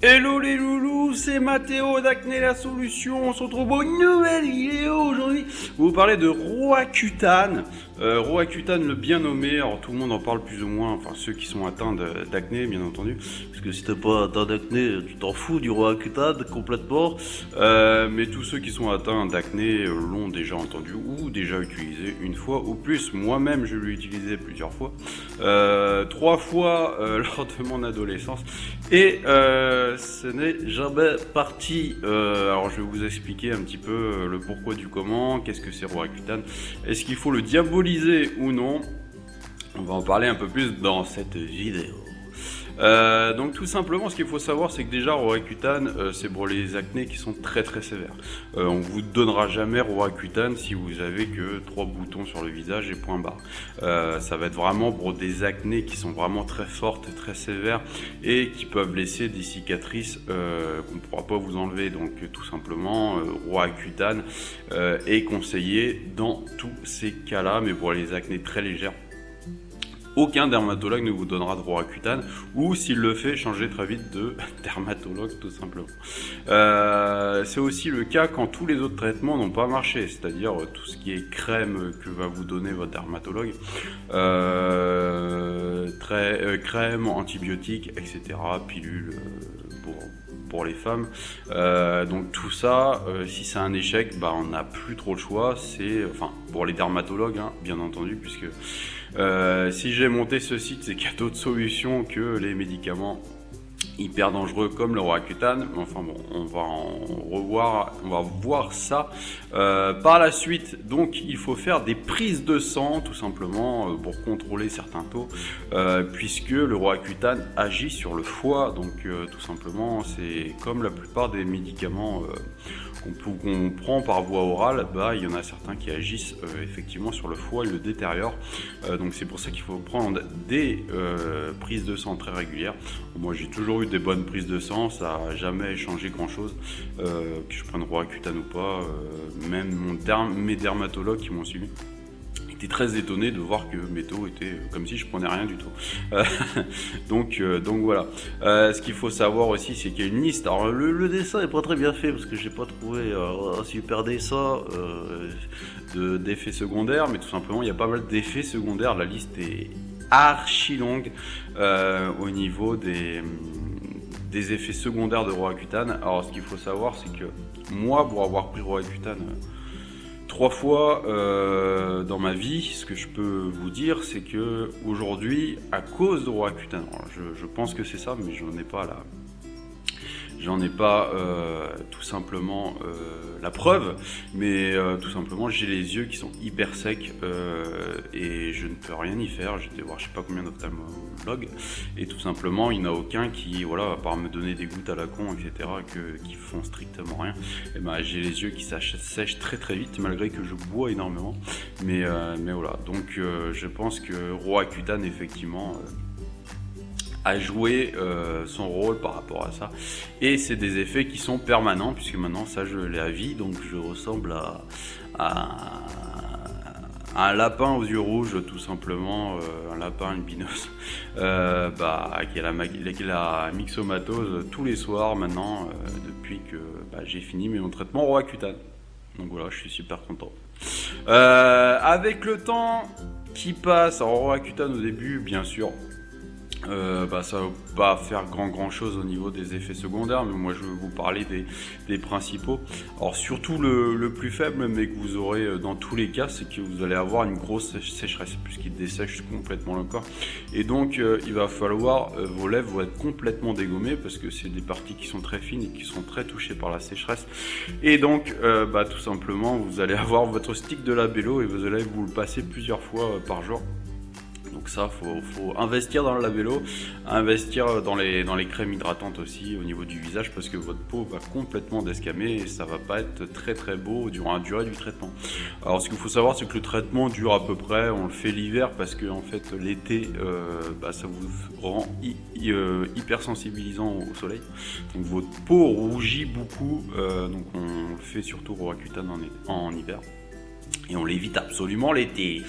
Hello les loulous, c'est Mathéo d'Acné la solution. On se retrouve pour une nouvelle vidéo aujourd'hui. Vous parlez de Roaccutane. Roaccutane, le bien nommé. Alors tout le monde en parle plus ou moins, enfin ceux qui sont atteints d'acné bien entendu. Parce que si t'es pas atteint d'acné, tu t'en fous du Roaccutane complètement. Mais tous ceux qui sont atteints d'acné l'ont déjà entendu ou déjà utilisé une fois ou plus. Moi-même je l'ai utilisé plusieurs fois. 3 fois lors de mon adolescence. Et ce n'est jamais parti. Alors je vais vous expliquer un petit peu le pourquoi du comment, qu'est-ce que c'est Roaccutane, est-ce qu'il faut le diaboliser ou non. On va en parler un peu plus dans cette vidéo. Donc tout simplement ce qu'il faut savoir c'est que déjà Roaccutane c'est pour les acnés qui sont très sévères. On vous donnera jamais Roaccutane si vous avez que 3 boutons sur le visage et point barre. Ça va être vraiment pour des acnés qui sont vraiment très fortes, très sévères et qui peuvent laisser des cicatrices qu'on ne pourra pas vous enlever. Donc tout simplement Roaccutane est conseillé dans tous ces cas là, mais pour les acnés très légères, aucun dermatologue ne vous donnera de Roaccutane, ou s'il le fait, changez très vite de dermatologue tout simplement. C'est aussi le cas quand tous les autres traitements n'ont pas marché, c'est-à-dire tout ce qui est crème que va vous donner votre dermatologue, crème, antibiotiques, etc., pilules pour les femmes. Donc tout ça, si c'est un échec, bah, on n'a plus trop le choix. C'est, enfin, pour les dermatologues, hein, bien entendu, puisque si j'ai monté ce site, c'est qu'il y a d'autres solutions que les médicaments hyper dangereux comme le Roaccutane. Enfin bon, on va voir ça par la suite. Donc il faut faire des prises de sang tout simplement pour contrôler certains taux, puisque le Roaccutane agit sur le foie. Donc tout simplement, c'est comme la plupart des médicaments qu'on prend par voie orale, bah, il y en a certains qui agissent effectivement sur le foie et le détériorent. Donc c'est pour ça qu'il faut prendre des prises de sang très régulières. Moi j'ai toujours eu des bonnes prises de sang, ça n'a jamais changé grand chose, que je prenne Roaccutane ou pas. Même mes dermatologues qui m'ont suivi étaient très étonnés de voir que mes taux étaient comme si je prenais rien du tout. Donc voilà. Ce qu'il faut savoir aussi, c'est qu'il y a une liste. Alors le dessin est pas très bien fait parce que j'ai pas trouvé un super dessin d'effets secondaires, mais tout simplement il y a pas mal d'effets secondaires. La liste est archi longue au niveau des effets secondaires de Roaccutane. Alors ce qu'il faut savoir, c'est que moi, pour avoir pris Roaccutane 3 fois dans ma vie, ce que je peux vous dire, c'est que aujourd'hui, à cause de Roaccutane, je pense que c'est ça, mais j'en ai pas tout simplement la preuve, mais tout simplement j'ai les yeux qui sont hyper secs et je ne peux rien y faire. J'ai été voir je sais pas combien d'ophtalmologues et tout simplement il n'y en a aucun qui, voilà, à part me donner des gouttes à la con, etc., qui font strictement rien. Et ben, j'ai les yeux qui sèchent très vite malgré que je bois énormément, mais voilà. Donc je pense que Roaccutane effectivement à jouer son rôle par rapport à ça, et c'est des effets qui sont permanents puisque maintenant ça je l'ai à vie, donc je ressemble à un lapin aux yeux rouges tout simplement, un lapin albinos qui a la myxomatose tous les soirs maintenant depuis que j'ai fini mon traitement Roaccutane. Donc voilà, je suis super content. Avec le temps qui passe, alors Roaccutane au début bien sûr ça va pas faire grand chose au niveau des effets secondaires, mais moi je vais vous parler des principaux. Alors surtout le plus faible, mais que vous aurez dans tous les cas, c'est que vous allez avoir une grosse sécheresse puisqu'il dessèche complètement le corps, et donc il va falloir, vos lèvres vont être complètement dégommées parce que c'est des parties qui sont très fines et qui sont très touchées par la sécheresse, et donc tout simplement vous allez avoir votre stick de labello et vous allez vous le passer plusieurs fois par jour. Donc ça, faut investir dans le labello, investir dans les crèmes hydratantes aussi au niveau du visage, parce que votre peau va complètement desquamer et ça va pas être très beau durant la durée du traitement. Alors ce qu'il faut savoir, c'est que le traitement dure à peu près, on le fait l'hiver parce que en fait l'été ça vous rend hyper sensibilisant au soleil, donc votre peau rougit beaucoup, donc on le fait surtout Roaccutane en hiver. Et on l'évite absolument l'été.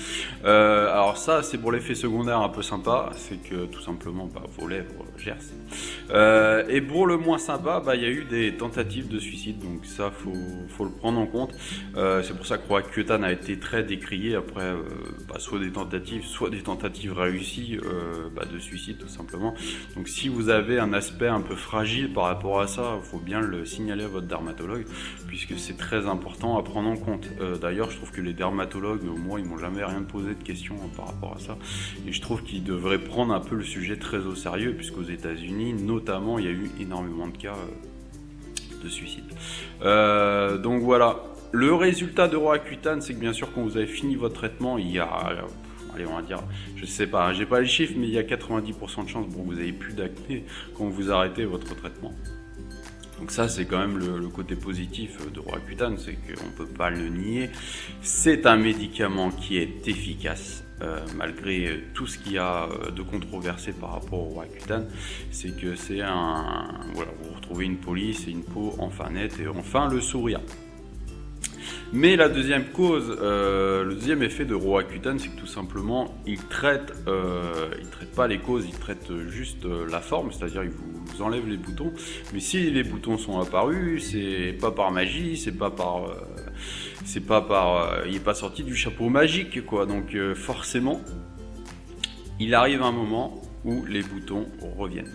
Alors ça, c'est pour l'effet secondaire un peu sympa, c'est que tout simplement, vos lèvres gercent. Et pour le moins sympa, il y a eu des tentatives de suicide, donc ça, faut le prendre en compte. C'est pour ça que Roaccutane a été très décrié après, soit des tentatives réussies de suicide tout simplement. Donc si vous avez un aspect un peu fragile par rapport à ça, il faut bien le signaler à votre dermatologue, puisque c'est très important à prendre en compte. D'ailleurs, je trouve que les dermatologues, moi, ils m'ont jamais rien posé de questions par rapport à ça, et je trouve qu'ils devraient prendre un peu le sujet très au sérieux, puisqu'aux États-Unis notamment, il y a eu énormément de cas de suicide. Donc voilà, le résultat de Roaccutane, c'est que bien sûr quand vous avez fini votre traitement, il y a, allez, on va dire, je sais pas, j'ai pas les chiffres, mais il y a 90% de chances pour que vous ayez plus d'acné quand vous arrêtez votre traitement. Donc ça, c'est quand même le côté positif de Roaccutane, c'est qu'on ne peut pas le nier. C'est un médicament qui est efficace, malgré tout ce qu'il y a de controversé par rapport au Roaccutane. C'est que c'est voilà, vous retrouvez une police et une peau enfin nette et enfin le sourire. Mais la deuxième cause, le deuxième effet de Roaccutane, c'est que tout simplement, il traite pas les causes, il traite juste la forme, c'est-à-dire il vous enlève les boutons. Mais si les boutons sont apparus, c'est pas par magie, il est pas sorti du chapeau magique, quoi. Donc forcément, il arrive un moment où les boutons reviennent.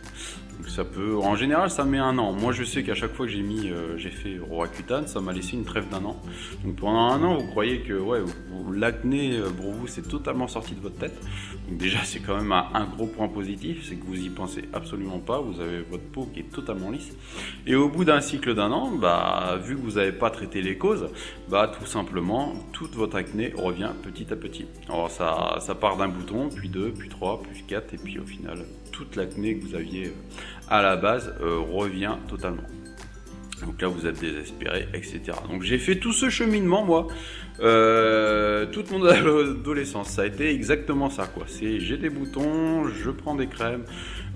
Donc ça peut, en général, ça met 1 an. Moi, je sais qu'à chaque fois que j'ai fait Roaccutane, ça m'a laissé une trêve d'1 an. Donc pendant 1 an, vous croyez que l'acné pour vous, c'est totalement sorti de votre tête. Donc déjà, c'est quand même un gros point positif, c'est que vous y pensez absolument pas. Vous avez votre peau qui est totalement lisse. Et au bout d'un cycle d'1 an, vu que vous n'avez pas traité les causes, tout simplement, toute votre acné revient petit à petit. Alors ça part d'un bouton, puis 2, puis 3, puis 4, et puis au final, toute l'acné que vous aviez à la base revient totalement. Donc là, vous êtes désespéré, etc. Donc j'ai fait tout ce cheminement, moi, toute mon adolescence. Ça a été exactement ça, quoi. J'ai des boutons, je prends des crèmes,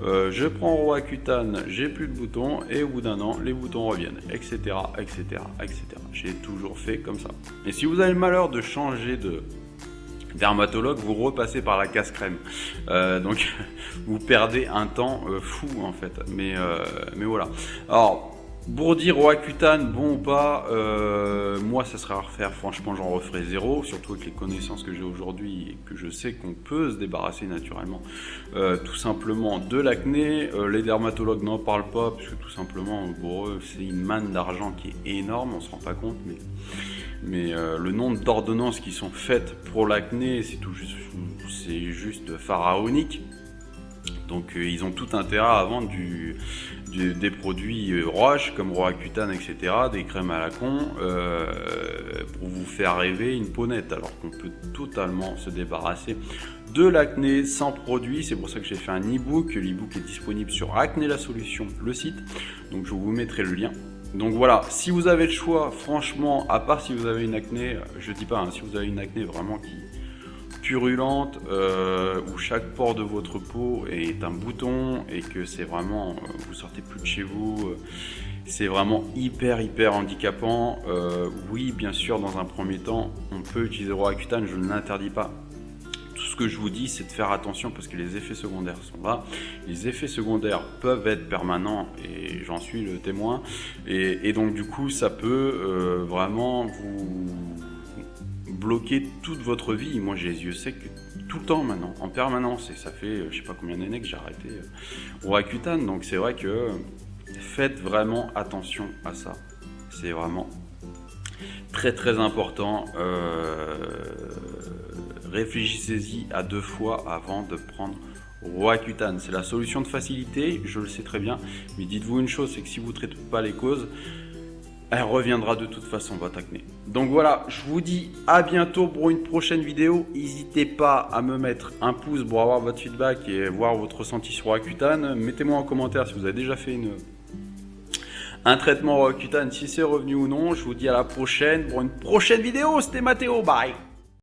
je prends Roaccutane, j'ai plus de boutons, et au bout d'1 an, les boutons reviennent, etc., etc., etc. J'ai toujours fait comme ça. Et si vous avez le malheur de changer de dermatologue, vous repassez par la casse-crème. Donc vous perdez un temps fou en fait. Mais voilà. Alors, pour dire Roaccutane, bon ou pas, moi ça serait à refaire, franchement j'en referai 0, surtout avec les connaissances que j'ai aujourd'hui et que je sais qu'on peut se débarrasser naturellement tout simplement de l'acné. Les dermatologues n'en parlent pas, parce que tout simplement pour eux c'est une manne d'argent qui est énorme, on se rend pas compte, mais le nombre d'ordonnances qui sont faites pour l'acné, c'est juste pharaonique. Donc ils ont tout intérêt à vendre des produits roches comme Roaccutane, etc., des crèmes à la con, pour vous faire rêver une peau nette, alors qu'on peut totalement se débarrasser de l'acné sans produit. C'est pour ça que j'ai fait un e-book. L'e-book est disponible sur Acné la Solution, le site, donc je vous mettrai le lien. Donc voilà, si vous avez le choix, franchement, à part si vous avez une acné, je dis pas, si vous avez une acné vraiment purulente, où chaque pore de votre peau est un bouton et que c'est vraiment, vous sortez plus de chez vous, c'est vraiment hyper handicapant. Oui, bien sûr, dans un premier temps, on peut utiliser Roaccutane, je ne l'interdis pas. Tout ce que je vous dis, c'est de faire attention parce que les effets secondaires sont là. Les effets secondaires peuvent être permanents et j'en suis le témoin. Et donc du coup, ça peut vraiment vous bloquer toute votre vie. Moi, j'ai les yeux secs tout le temps maintenant, en permanence. Et ça fait, je sais pas combien d'années que j'ai arrêté Roaccutane. Donc c'est vrai que faites vraiment attention à ça. C'est vraiment très important. Réfléchissez-y à 2 fois avant de prendre Roaccutane. C'est la solution de facilité, je le sais très bien, mais dites-vous une chose, c'est que si vous ne traitez pas les causes, elle reviendra de toute façon, votre acné. Donc voilà, je vous dis à bientôt pour une prochaine vidéo. N'hésitez pas à me mettre un pouce pour avoir votre feedback et voir votre ressenti sur Roaccutane. Mettez-moi en commentaire si vous avez déjà fait un traitement Roaccutane, si c'est revenu ou non. Je vous dis à la prochaine pour une prochaine vidéo. C'était Mathéo, bye.